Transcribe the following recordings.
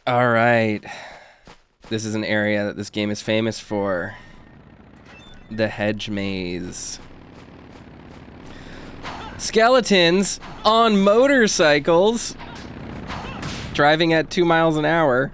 All right. This is an area that this game is famous for. The hedge maze. Skeletons on motorcycles driving at 2 miles an hour.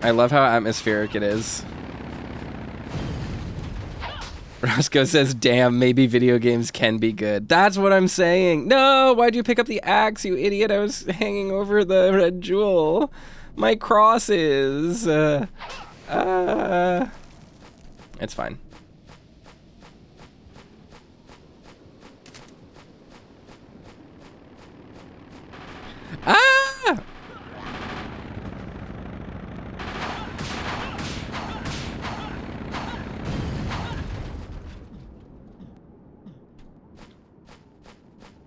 I love how atmospheric it is. Roscoe says, damn, maybe video games can be good. That's what I'm saying. No, why'd you pick up the axe, you idiot? I was hanging over the red jewel. My crosses. It's fine. Ah!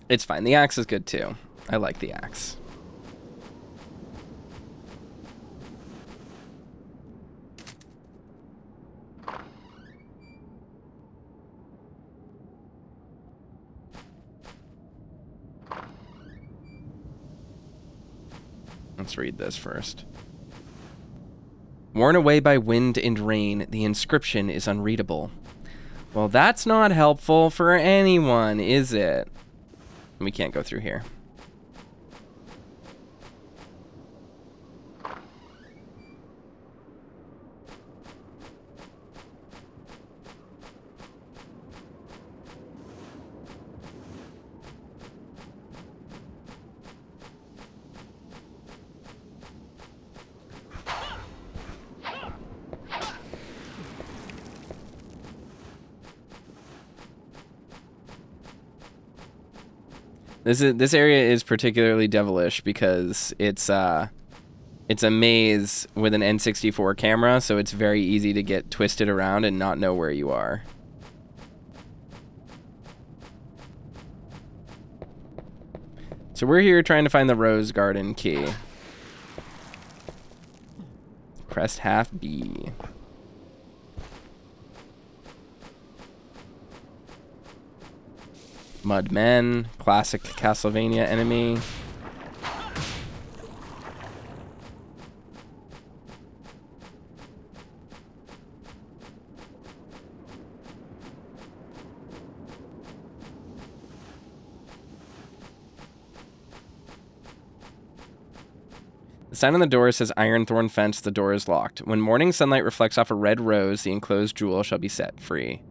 It's fine. The axe is good too. I like the axe. Let's read this first. Worn away by wind and rain, the inscription is unreadable. Well, that's not helpful for anyone, is it? We can't go through here. This area is particularly devilish because it's a maze with an N64 camera, so it's very easy to get twisted around and not know where you are. So we're here trying to find the Rose Garden key. Crest half B. Mudmen, classic Castlevania enemy. The sign on the door says Iron Thorn Fence. The door is locked. When morning sunlight reflects off a red rose, the enclosed jewel shall be set free.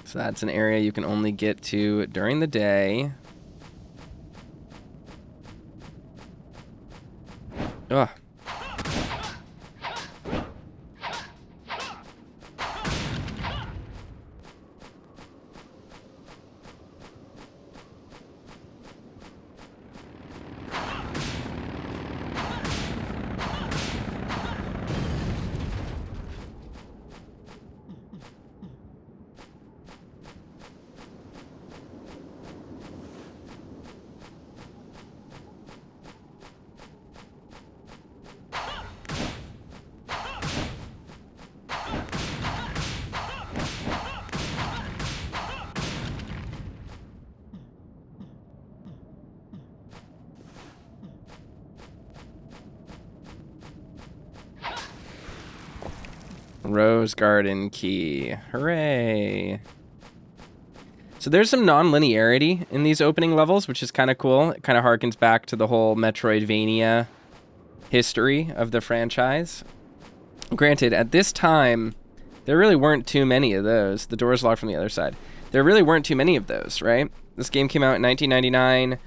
So that's an area you can only get to during the day. Ugh. Rose Garden key. Hooray. So there's some non-linearity in these opening levels, which is kind of cool. It kind of harkens back to the whole Metroidvania history of the franchise. Granted, at this time, there really weren't too many of those. The door's locked from the other side. There really weren't too many of those, right? This game came out in 1999.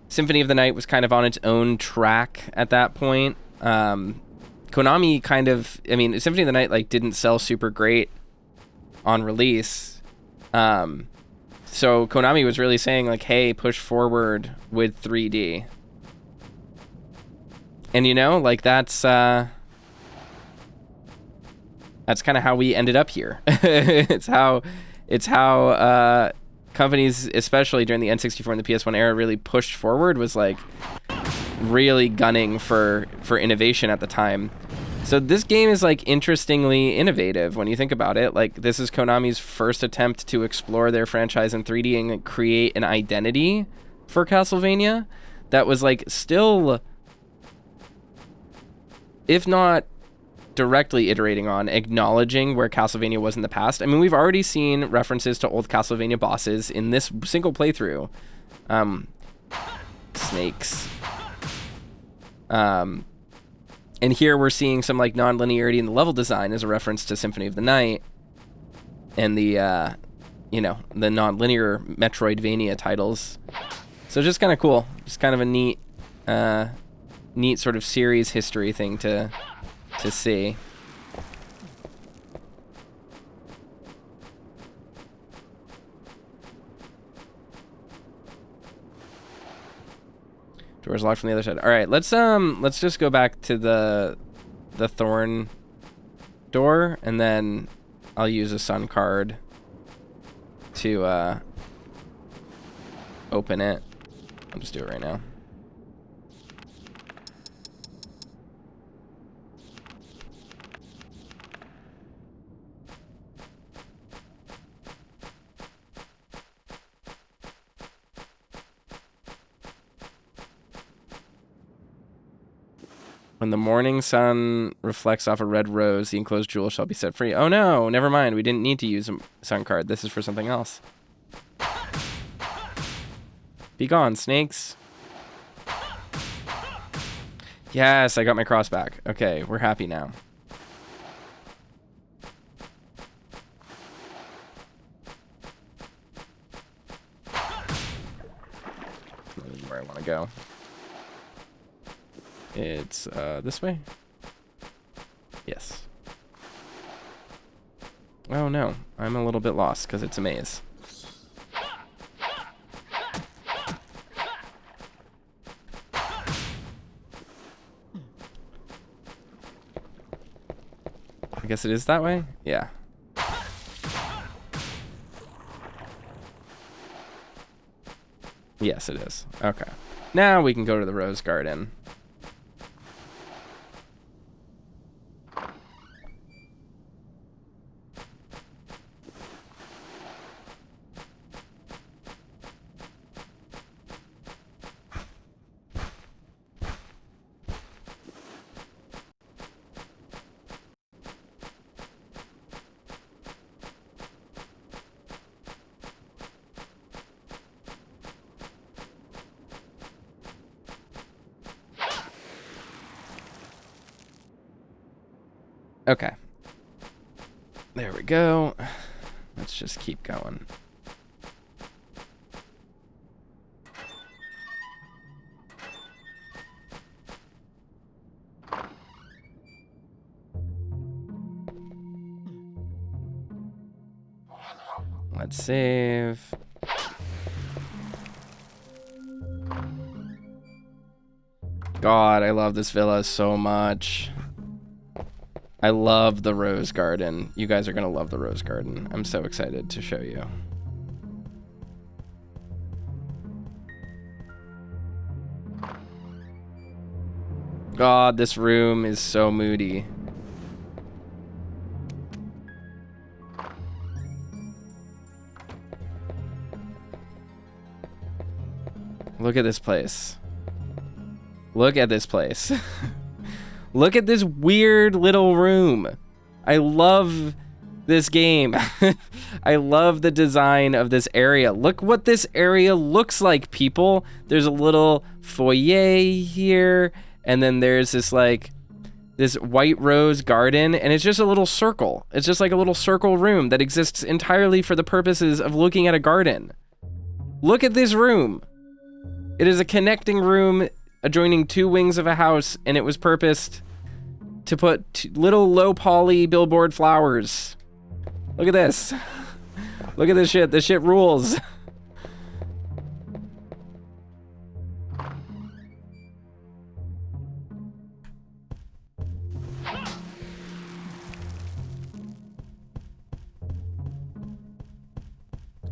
Symphony of the Night was kind of on its own track at that point. Konami kind of, I mean, Symphony of the Night like didn't sell super great on release. So Konami was really saying like, hey, push forward with 3D. And you know, like that's kind of how we ended up here. It's how companies, especially during the N64 and the PS1 era, really pushed forward, was like, really gunning for innovation at the time. So this game is like interestingly innovative when you think about it. Like this is Konami's first attempt to explore their franchise in 3D and create an identity for Castlevania that was like still, if not directly iterating on, acknowledging where Castlevania was in the past. I mean, we've already seen references to old Castlevania bosses in this single playthrough. Snakes. And here we're seeing some like non-linearity in the level design as a reference to Symphony of the Night and the, you know, the non-linear Metroidvania titles. So just kind of cool. Just kind of a neat, neat sort of series history thing to see. Doors locked from the other side. All right, let's just go back to the thorn door, and then I'll use a sun card to open it. I'll just do it right now. When the morning sun reflects off a red rose, the enclosed jewel shall be set free. Oh no, never mind. We didn't need to use a sun card. This is for something else. Be gone, snakes. Yes, I got my cross back. Okay, we're happy now. This is where I want to go. It's this way? Yes. Oh no, I'm a little bit lost because it's a maze. I guess it is that way? Yeah. Yes, it is. Okay. Now we can go to the rose garden. Okay. There we go. Let's just keep going. Let's save. God, I love this villa so much. I love the rose garden. You guys are gonna love the rose garden. I'm so excited to show you. God, this room is so moody. Look at this place. Look at this place. Look at this weird little room. I love this game. I love the design of this area. Look what this area looks like, people. There's a little foyer here, and then there's this like this white rose garden, and it's just a little circle. It's just like a little circle room that exists entirely for the purposes of looking at a garden. Look at this room. It is a connecting room adjoining two wings of a house, and it was purposed to put little low poly billboard flowers. Look at this. Look at this shit. This shit rules.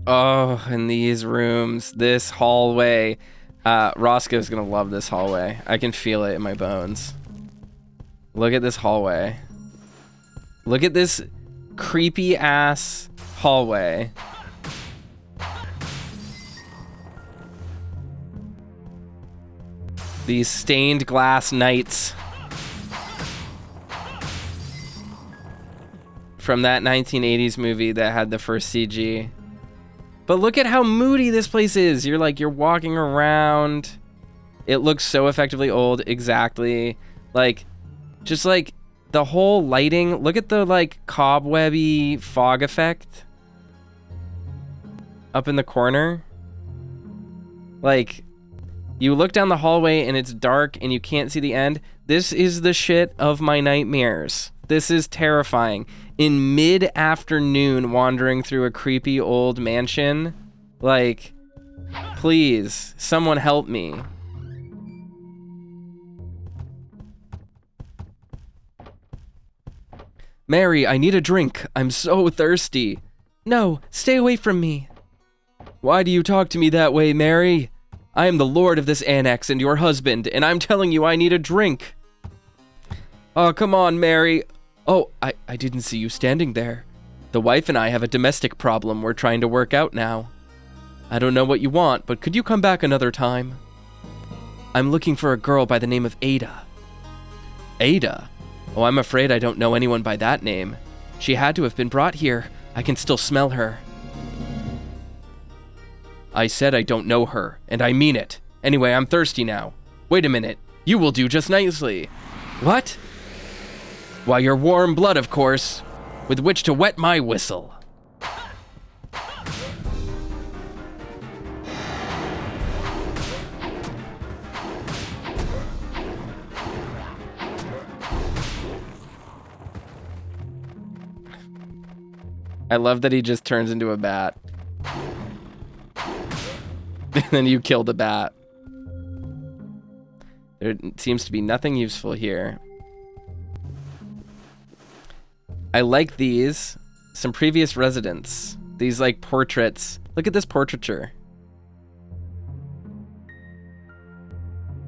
Oh, in these rooms, this hallway. Roscoe's gonna love this hallway. I can feel it in my bones. Look at this hallway. Look at this creepy ass hallway. These stained glass nights from that 1980s movie that had the first CG. But look at how moody this place is. You're walking around. It looks so effectively old. Exactly. Like, just like the whole lighting. Look at the like cobwebby fog effect up in the corner. Like, you look down the hallway and it's dark and you can't see the end. This is the shit of my nightmares. This is terrifying. In mid-afternoon, wandering through a creepy old mansion. Like, please, someone help me. Mary, I need a drink. I'm so thirsty. No, stay away from me. Why do you talk to me that way, Mary? I am the lord of this annex and your husband, and I'm telling you I need a drink. Oh, come on, Mary. Oh, I didn't see you standing there. The wife and I have a domestic problem we're trying to work out now. I don't know what you want, but could you come back another time? I'm looking for a girl by the name of Ada. Ada? Oh, I'm afraid I don't know anyone by that name. She had to have been brought here. I can still smell her. I said I don't know her, and I mean it. Anyway, I'm thirsty now. Wait a minute. You will do just nicely. What? Why, your warm blood, of course, with which to wet my whistle. I love that he just turns into a bat. And then you kill the bat. There seems to be nothing useful here. I like these. Some previous residents. These like portraits. Look at this portraiture.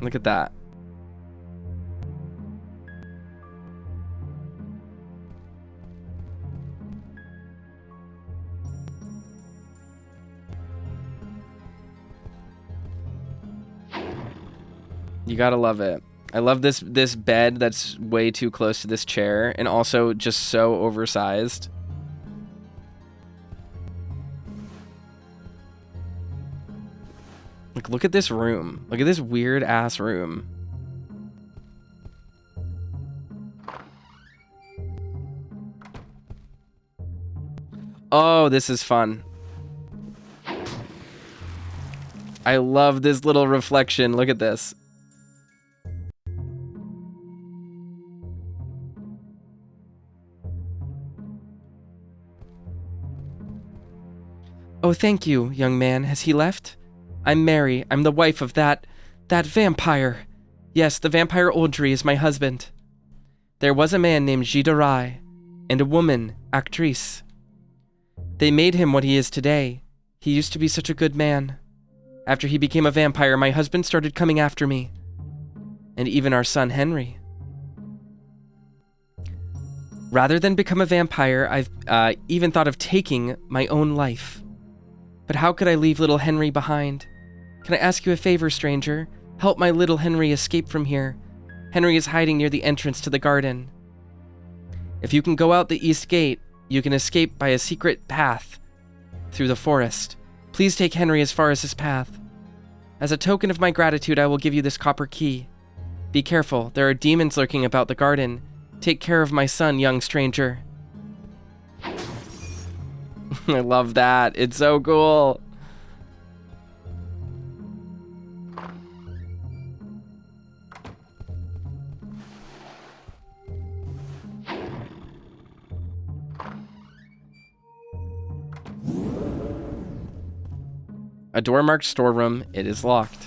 Look at that. You gotta love it. I love this bed that's way too close to this chair and also just so oversized. Like, look at this room. Look at this weird ass room. Oh, this is fun. I love this little reflection. Look at this. Oh, thank you, young man. Has he left? I'm Mary. I'm the wife of that vampire. Yes, the vampire Oldtree is my husband. There was a man named Jidarai, and a woman, Actrice. They made him what he is today. He used to be such a good man. After he became a vampire, my husband started coming after me. And even our son, Henry. Rather than become a vampire, I've even thought of taking my own life. But how could I leave little Henry behind? Can I ask you a favor, stranger? Help my little Henry escape from here. Henry is hiding near the entrance to the garden. If you can go out the east gate, you can escape by a secret path through the forest. Please take Henry as far as this path. As a token of my gratitude, I will give you this copper key. Be careful, there are demons lurking about the garden. Take care of my son, young stranger. I love that. It's so cool. A door marked storeroom. It is locked.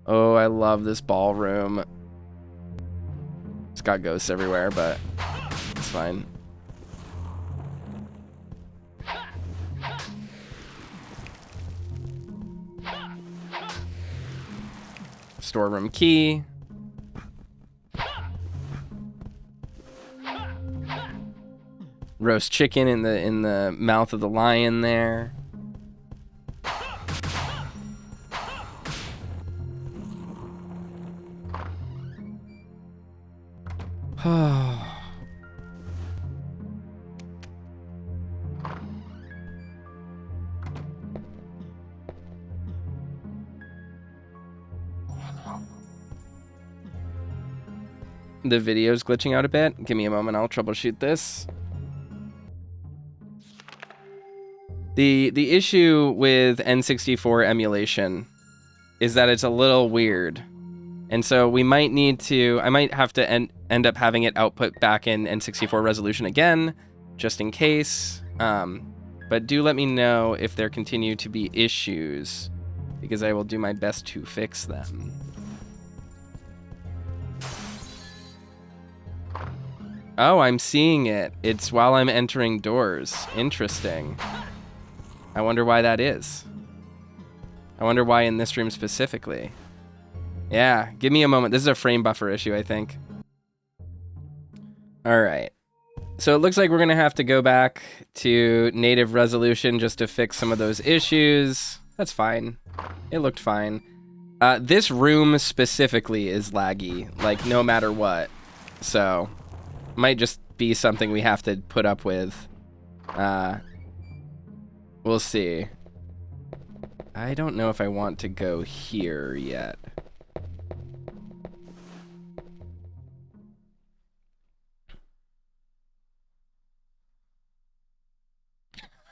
Oh, I love this ballroom. It's got ghosts everywhere, but it's fine. Storeroom key. Roast chicken in the mouth of the lion there. The video's glitching out a bit. Give me a moment, I'll troubleshoot this. The issue with N64 emulation is that it's a little weird. And so we might need to, I might have to end up having it output back in N64 resolution again, just in case. But do let me know if there continue to be issues, because I will do my best to fix them. Oh, I'm seeing it. It's while I'm entering doors. Interesting. I wonder why that is. I wonder why in this room specifically. Yeah, give me a moment. This is a frame buffer issue, I think. All right. So it looks like we're going to have to go back to native resolution just to fix some of those issues. That's fine. It looked fine. This room specifically is laggy, like no matter what. So might just be something we have to put up with. We'll see. I don't know if I want to go here yet.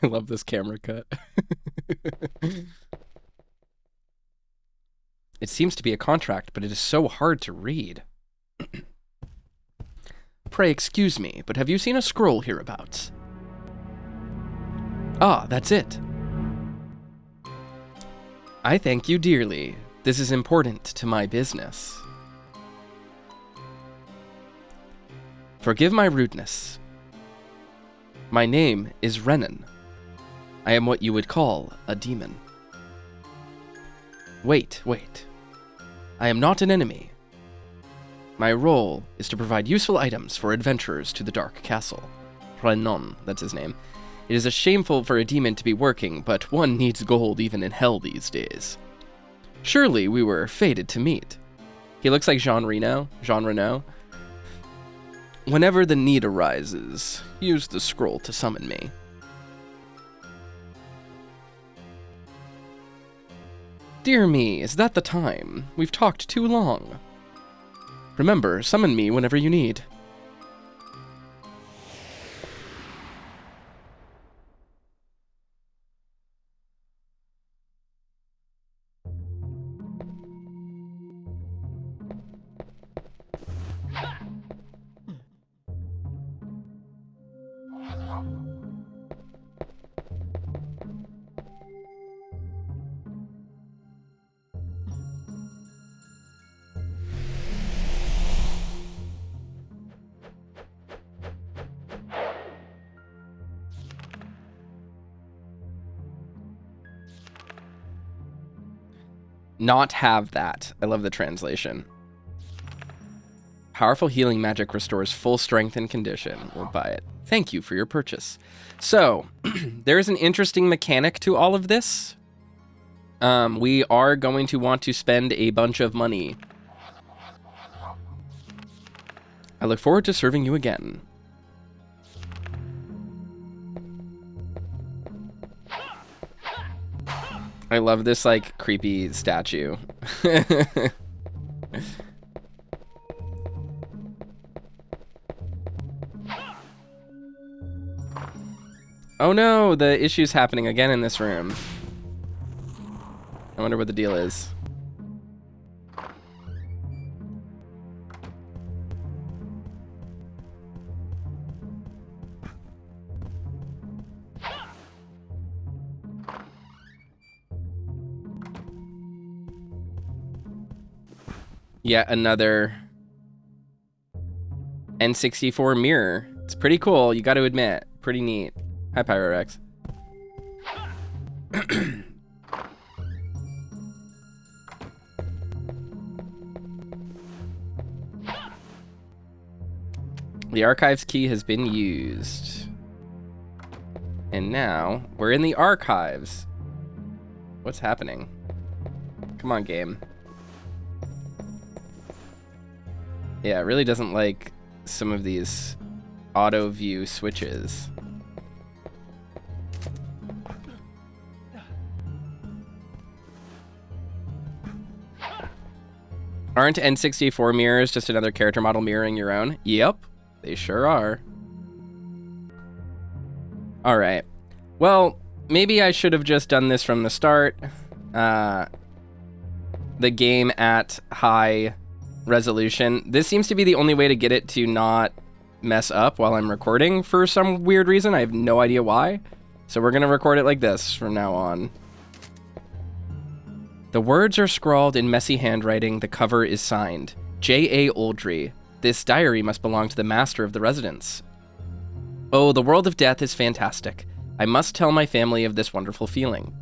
I love this camera cut. It seems to be a contract, but it is so hard to read. Pray excuse me, but have you seen a scroll hereabouts? Ah, that's it. I thank you dearly. This is important to my business. Forgive my rudeness. My name is Renan. I am what you would call a demon. Wait. I am not an enemy. My role is to provide useful items for adventurers to the Dark Castle. Renan, that's his name. It is shameful for a demon to be working, but one needs gold even in hell these days. Surely we were fated to meet. He looks like Jean Reno. Whenever the need arises, use the scroll to summon me. Dear me, is that the time? We've talked too long. Remember, summon me whenever you need. Not have that. I love the translation. Powerful healing magic restores full strength and condition. We'll buy it. Thank you for your purchase. So, there's an interesting mechanic to all of this. We are going to want to spend a bunch of money. I look forward to serving you again. I love this, like, creepy statue. Oh no, the issue's happening again in this room. I wonder what the deal is. Yet another N64 mirror. It's pretty cool, you gotta admit. Pretty neat. Hi, Pyrorex. The archives key has been used. And now we're in the archives. What's happening? Come on, game. Yeah, it really doesn't like some of these auto view switches. Aren't N64 mirrors just another character model mirroring your own? Yep, they sure are. All right. Well, maybe I should have just done this from the start. The game at high resolution. This seems to be the only way to get it to not mess up while I'm recording for some weird reason. I have no idea why. So we're going to record it like this from now on. The words are scrawled in messy handwriting. The cover is signed. J.A. Oldry. This diary must belong to the master of the residence. Oh, the world of death is fantastic. I must tell my family of this wonderful feeling.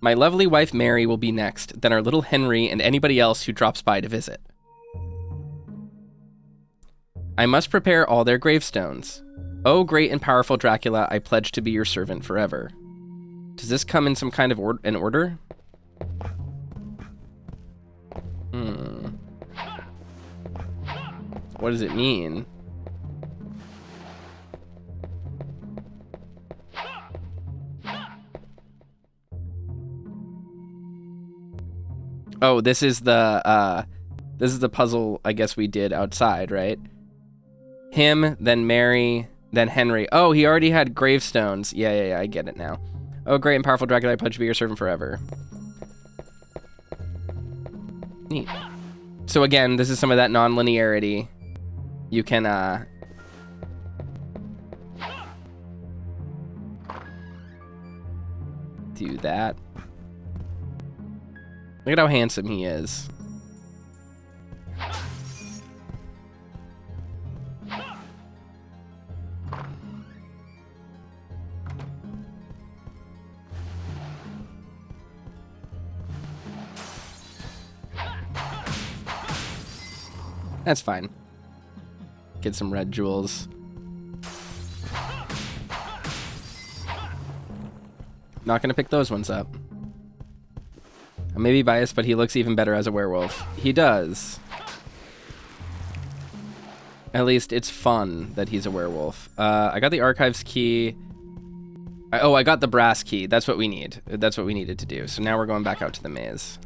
My lovely wife Mary will be next, then our little Henry and anybody else who drops by to visit. I must prepare all their gravestones. Oh, great and powerful Dracula, I pledge to be your servant forever. Does this come in some kind of an order? What does it mean? Oh, this is the puzzle I guess we did outside, right? Him, then Mary, then Henry. Oh, he already had gravestones. Yeah, I get it now. Oh, great and powerful Dracula, I pledge to be your servant forever. Neat. So again, this is some of that non-linearity. You can, do that. Look at how handsome he is. That's fine. Get some red jewels. Not gonna pick those ones up. I may be biased, but he looks even better as a werewolf. He does. At least it's fun that he's a werewolf. I got the archives key. I got the brass key. That's what we need. That's what we needed to do. So now we're going back out to the maze.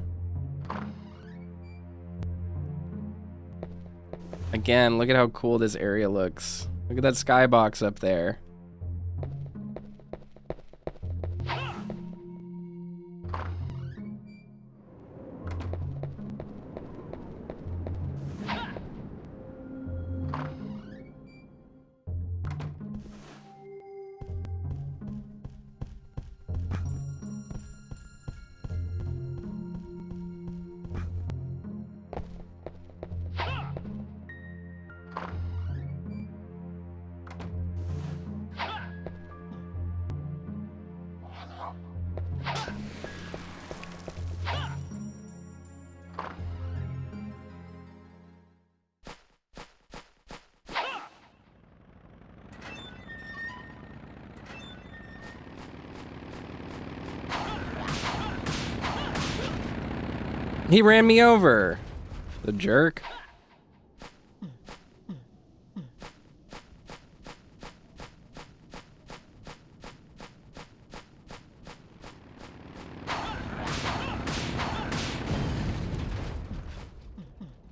Again, look at how cool this area looks. Look at that skybox up there. He ran me over. The jerk.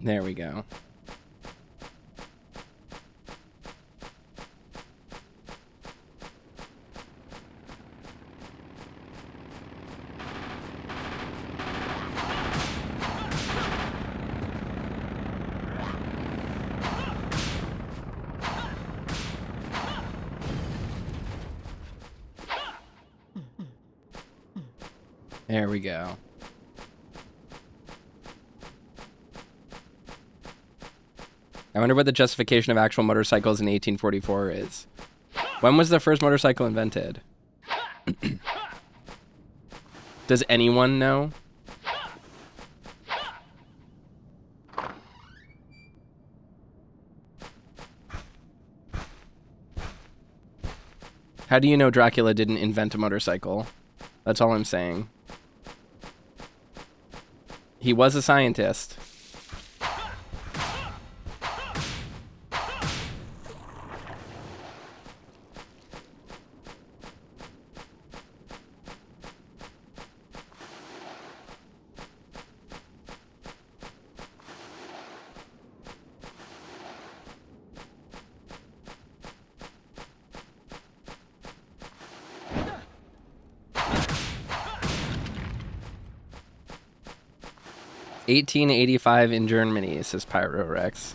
There we go. There we go. I wonder what the justification of actual motorcycles in 1844 is. When was the first motorcycle invented? Does anyone know? How do you know Dracula didn't invent a motorcycle? That's all I'm saying. He was a scientist. "1885 in Germany," says Pyrorex.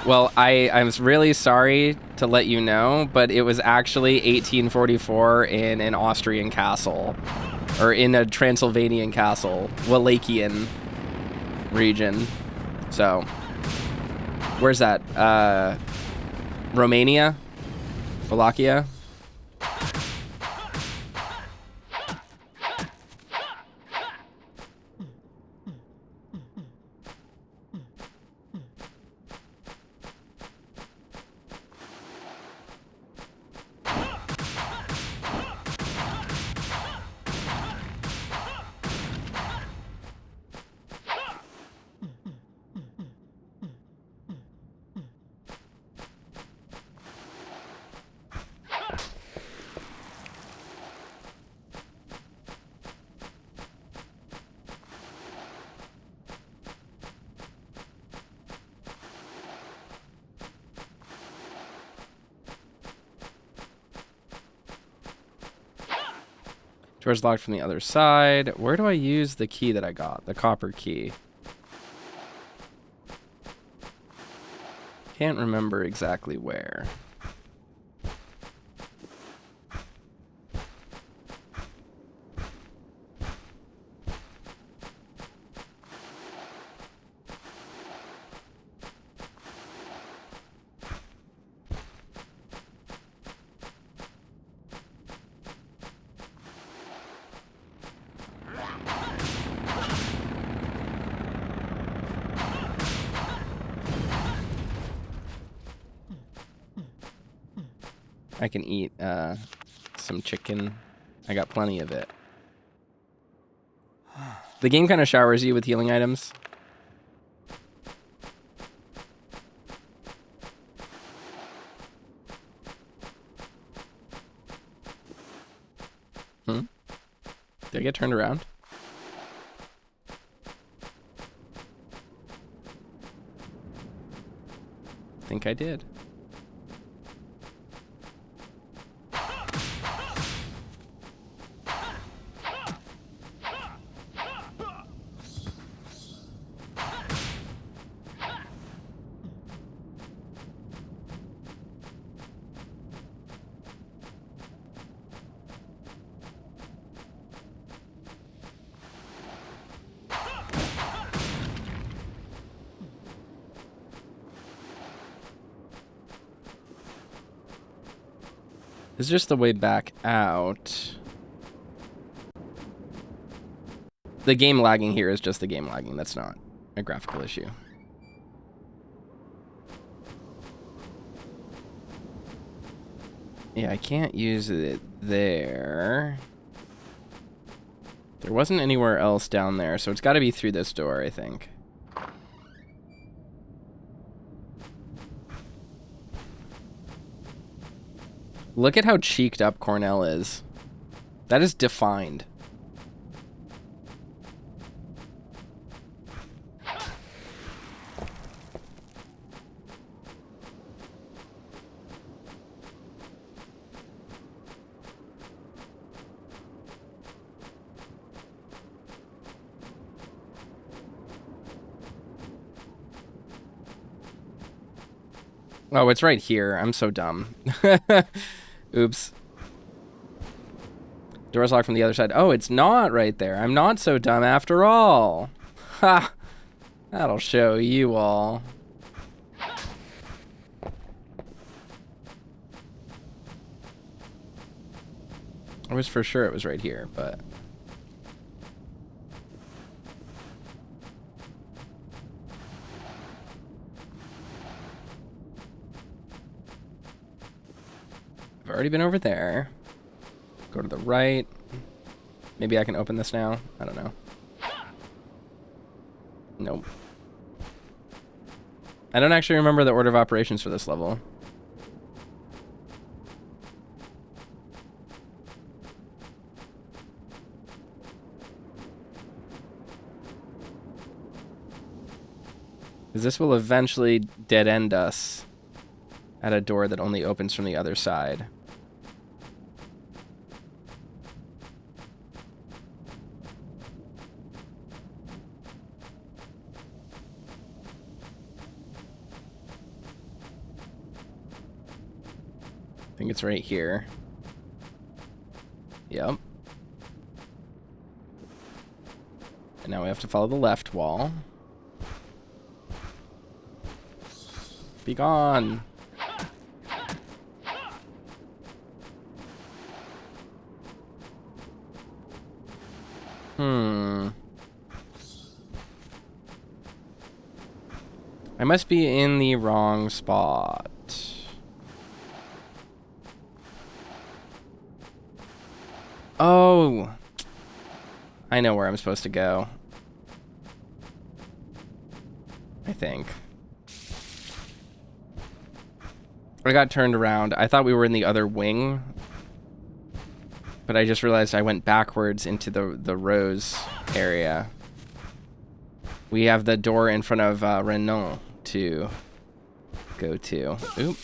Well, I'm really sorry to let you know, but it was actually 1844 in an Austrian castle. Or in a Transylvanian castle. Wallachian region. So, where's that? Romania? Wallachia? Door's locked from the other side. Where do I use the key that I got? The copper key. Can't remember exactly where. I can eat some chicken. I got plenty of it. The game kind of showers you with healing items. Did I get turned around? I think I did. It's just the way back out. The game lagging here is just the game lagging. That's not a graphical issue. Yeah, I can't use it there. There wasn't anywhere else down there, so it's got to be through this door, I think. Look at how cheeked up Cornell is. That is defined. Oh, it's right here. I'm so dumb. Oops. Door's locked from the other side. Oh, it's not right there. I'm not so dumb after all. Ha! That'll show you all. I was for sure it was right here, but... I've already been over there. Go to the right. Maybe I can open this now. I don't know. Nope. I don't actually remember the order of operations for this level. Because this will eventually dead end us at a door that only opens from the other side. I think it's right here. Yep. And now we have to follow the left wall. Be gone. I must be in the wrong spot. Oh. I know where I'm supposed to go. I think. I got turned around. I thought we were in the other wing. But I just realized I went backwards into the rose area. We have the door in front of Reinhardt to go to. Oop.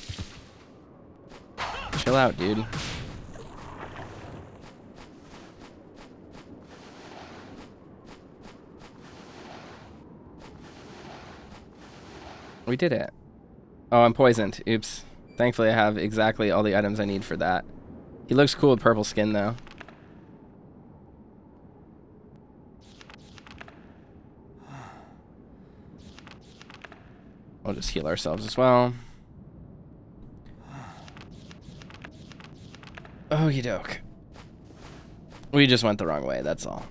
Chill out, dude. We did it. Oh, I'm poisoned. Oops. Thankfully, I have exactly all the items I need for that. He looks cool with purple skin, though. We'll just heal ourselves as well. Okie doke. We just went the wrong way, that's all.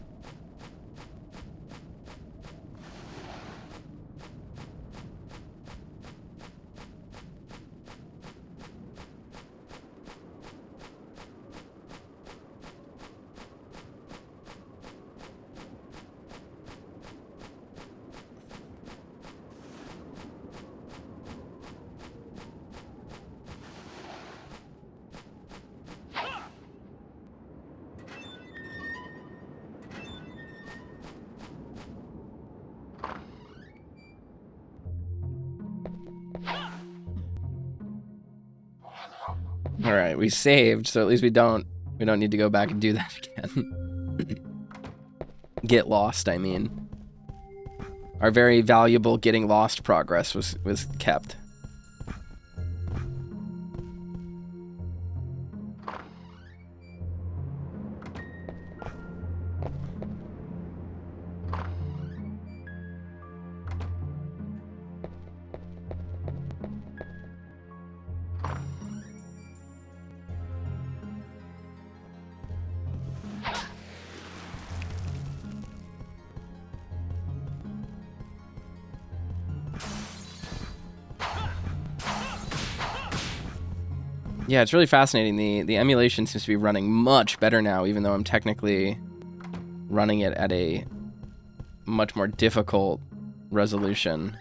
All right, we saved, so at least we don't need to go back and do that again. Get lost, I mean. Our very valuable getting lost progress was kept. Yeah, it's really fascinating. The emulation seems to be running much better now, even though I'm technically running it at a much more difficult resolution.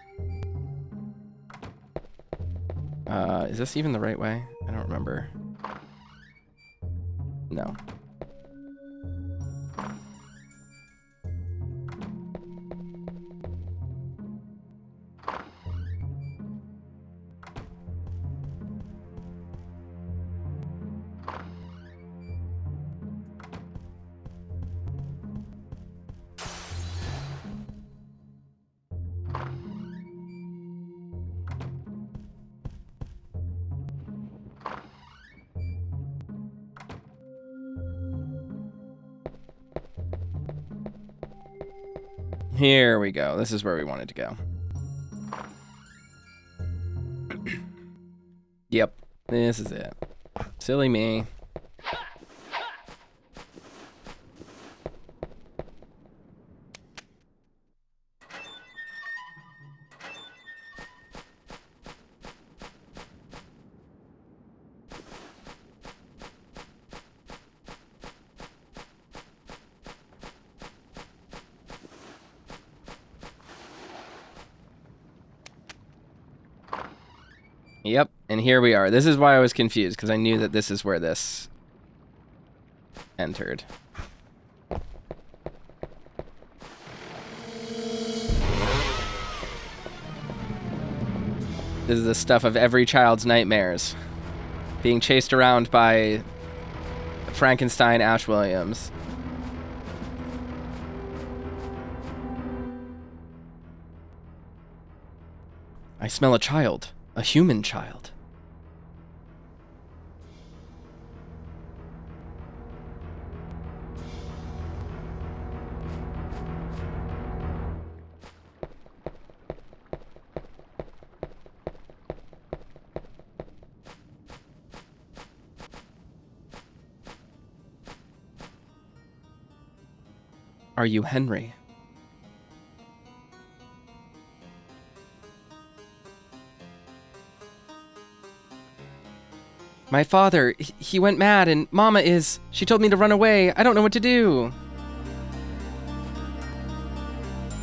Is this even the right way? I don't remember. No. Here we go. This is where we wanted to go. Yep, this is it. Silly me. Yep, and here we are. This is why I was confused, because I knew that this is where this entered. This is the stuff of every child's nightmares. Being chased around by Frankenstein Ash Williams. I smell a child. A human child. Are you Henry? My father, he went mad, and Mama is... She told me to run away. I don't know what to do.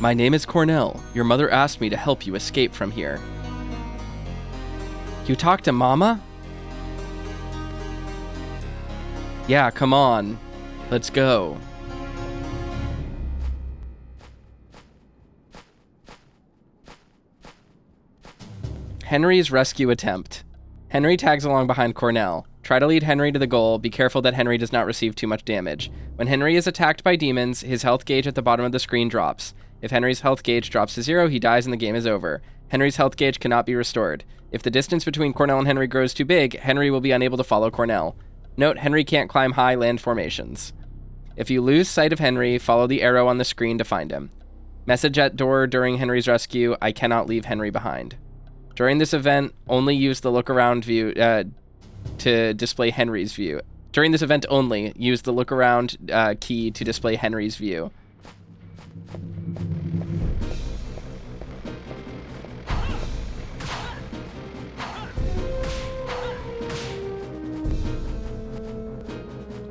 My name is Cornell. Your mother asked me to help you escape from here. You talked to Mama? Yeah, come on. Let's go. Henry's rescue attempt. Henry tags along behind Cornell. Try to lead Henry to the goal. Be careful that Henry does not receive too much damage. When Henry is attacked by demons, his health gauge at the bottom of the screen drops. If Henry's health gauge drops to 0, he dies and the game is over. Henry's health gauge cannot be restored. If the distance between Cornell and Henry grows too big, Henry will be unable to follow Cornell. Note, Henry can't climb high land formations. If you lose sight of Henry, follow the arrow on the screen to find him. Message at door during Henry's rescue, I cannot leave Henry behind. During this event, only use the look around view to display Henry's view. During this event only, use the look around key to display Henry's view.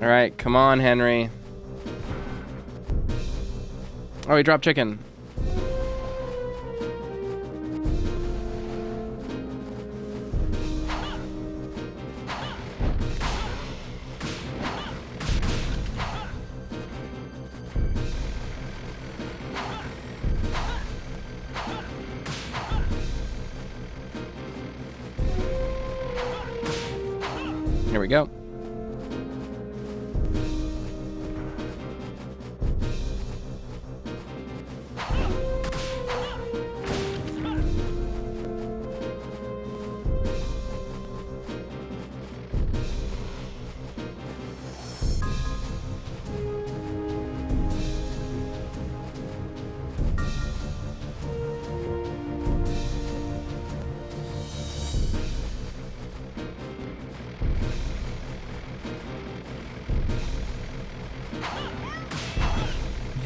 All right, come on, Henry. Oh, he dropped chicken. Here we go.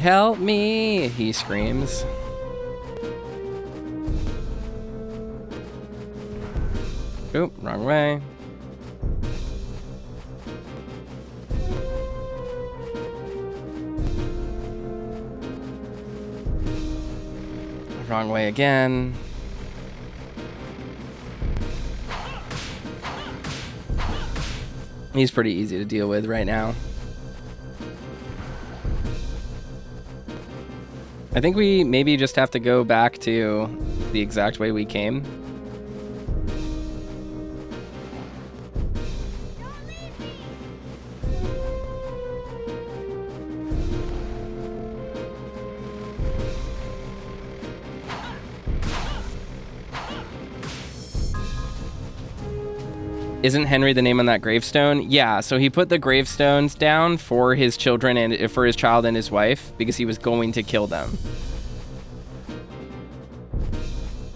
Help me, he screams. Oop, wrong way. Wrong way again. He's pretty easy to deal with right now. I think we maybe just have to go back to the exact way we came. Isn't Henry the name on that gravestone? Yeah, so he put the gravestones down for his children and for his child and his wife because he was going to kill them.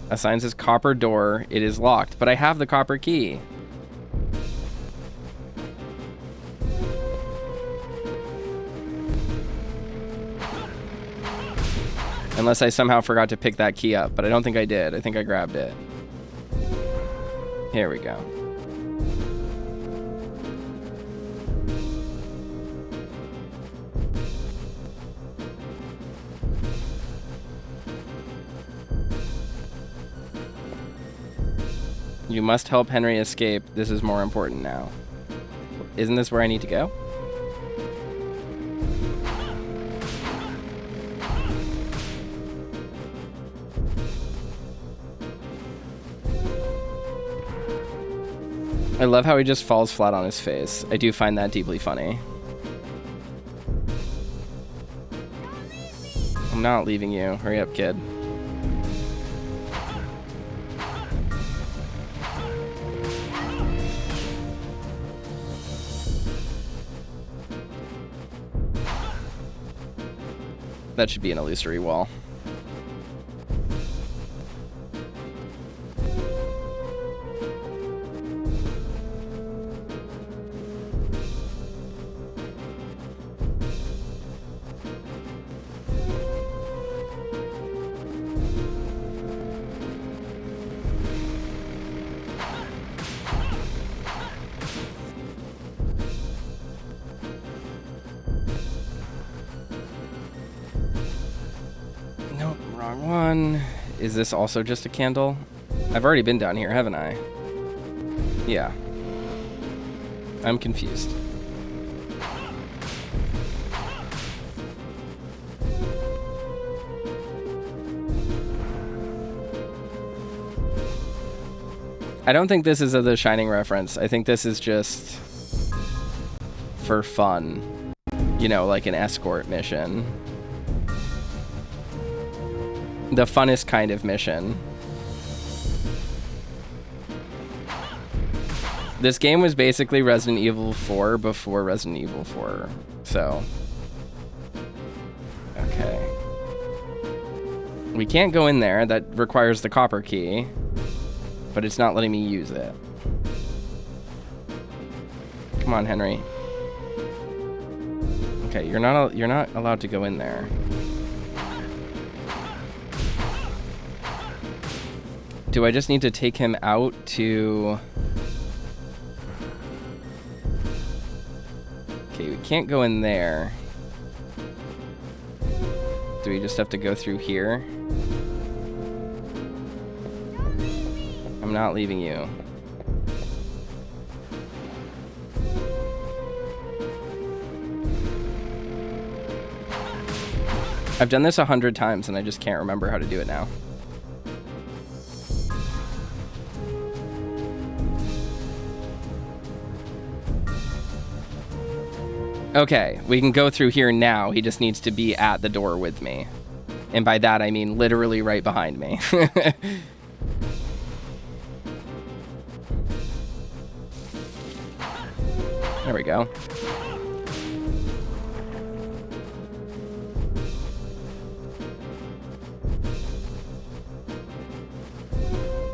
A sign says copper door. It is locked, but I have the copper key. Unless I somehow forgot to pick that key up, but I don't think I did. I think I grabbed it. Here we go. You must help Henry escape. This is more important now. Isn't this where I need to go? I love how he just falls flat on his face. I do find that deeply funny. I'm not leaving you. Hurry up, kid. That should be an illusory wall. Is this also just a candle? I've already been down here, haven't I? Yeah. I'm confused. I don't think this is a The Shining reference. I think this is just for fun. You know, like an escort mission. The funnest kind of mission. This game was basically Resident Evil 4 before Resident Evil 4. So. Okay. We can't go in there. That requires the copper key. But it's not letting me use it. Come on, Henry. Okay, you're not allowed to go in there. Do I just need to take him out to... Okay, we can't go in there. Do we just have to go through here? I'm not leaving you. I've done this 100 times and I just can't remember how to do it now. Okay, we can go through here now. He just needs to be at the door with me. And by that, I mean literally right behind me. There we go.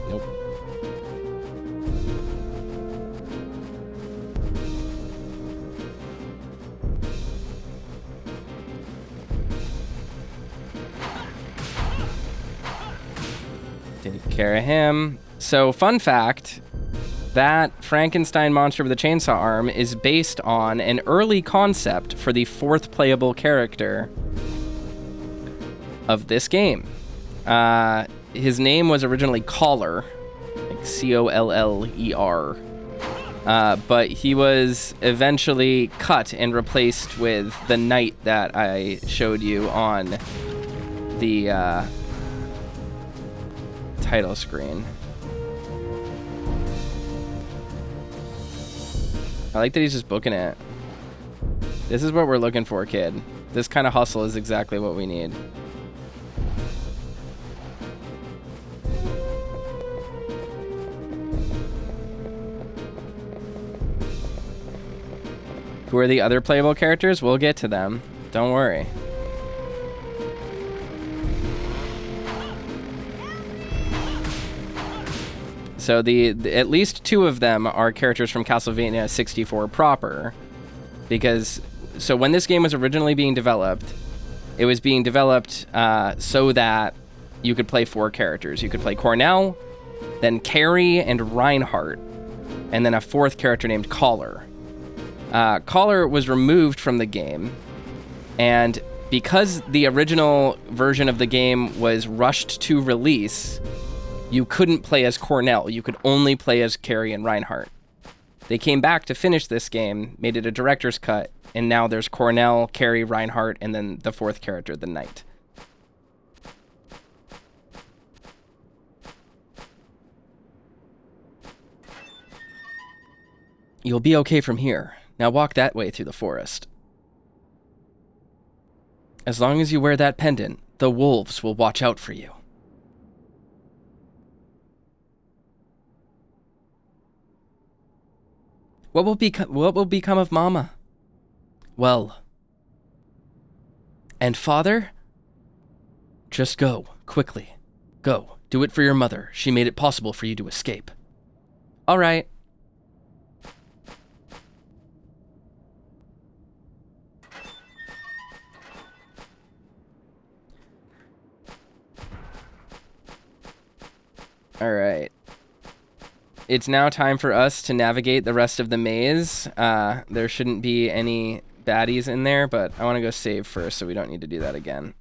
Nope. Take care of him. So, fun fact, that Frankenstein monster with a chainsaw arm is based on an early concept for the fourth playable character of this game. His name was originally Collar, like C-O-L-L-E-R. But he was eventually cut and replaced with the knight that I showed you on the title screen. I like that he's just booking it. This is what we're looking for, kid. This kind of hustle is exactly what we need. Who are the other playable characters? We'll get to them. Don't worry. So at least two of them are characters from Castlevania 64 proper, because so when this game was originally being developed, it was being developed so that you could play four characters. You could play Cornell, then Carrie and Reinhardt, and then a fourth character named Collar. Collar was removed from the game, and because the original version of the game was rushed to release, you couldn't play as Cornell. You could only play as Carrie and Reinhardt. They came back to finish this game, made it a director's cut, and now there's Cornell, Carrie, Reinhardt, and then the fourth character, the knight. You'll be okay from here. Now walk that way through the forest. As long as you wear that pendant, the wolves will watch out for you. What will become of Mama? Well. And Father? Just go, quickly. Go, do it for your mother. She made it possible for you to escape. All right. All right. It's now time for us to navigate the rest of the maze. There shouldn't be any baddies in there, but I want to go save first, so we don't need to do that again.